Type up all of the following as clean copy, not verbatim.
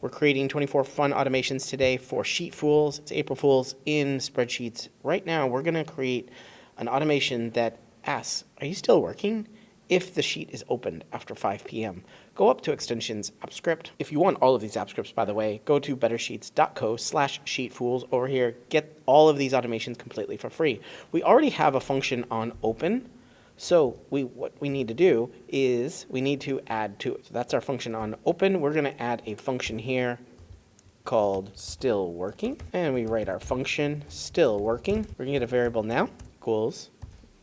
We're creating 24 fun automations today for SheetFools. It's April Fool's in spreadsheets. Right now, we're going to create an automation that asks, are you still working? If the sheet is opened after 5 p.m. Go up to extensions app script. If you want all of these app scripts, by the way, go to bettersheets.co/sheetfools over here. Get all of these automations completely for free. We already have a function on open. So what we need to do is we need to add to it. So that's our function on open. We're going to add a function here called still working. And we write our function still working. We're going to get a variable now equals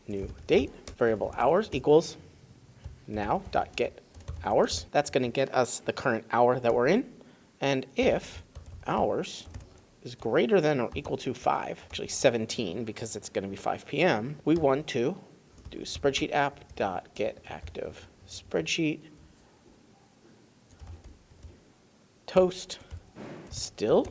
new date. Variable hours equals now.get hours. That's going to get us the current hour that we're in. And if hours is greater than or equal to 5, actually 17 because it's going to be 5 p.m., we want to do spreadsheet app dot get active spreadsheet toast still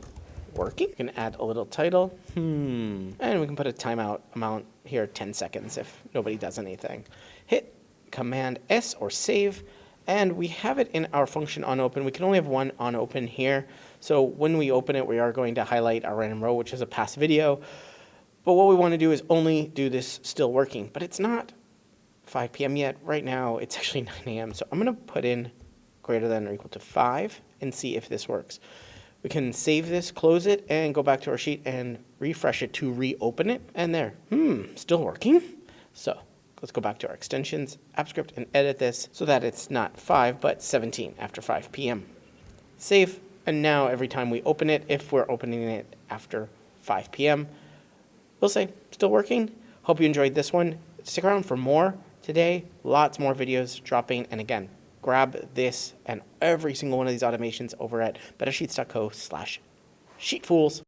working. We can add a little title and we can put a timeout amount here, 10 seconds if nobody does anything. Hit Command S or save, and we have it in our function on open. We can only have one on open here, so when we open it we are going to highlight our random row, which is a past video. But what we want to do is only do this still working. But it's not 5 p.m. yet. Right now, it's actually 9 a.m. So I'm going to put in greater than or equal to 5 and see if this works. We can save this, close it, and go back to our sheet and refresh it to reopen it. And there, still working. So let's go back to our extensions, app script, and edit this so that it's not 5, but 17 after 5 p.m. Save. And now every time we open it, if we're opening it after 5 p.m., we'll say, still working. Hope you enjoyed this one. Stick around for more today. Lots more videos dropping. And again, grab this and every single one of these automations over at bettersheets.co/sheetfools.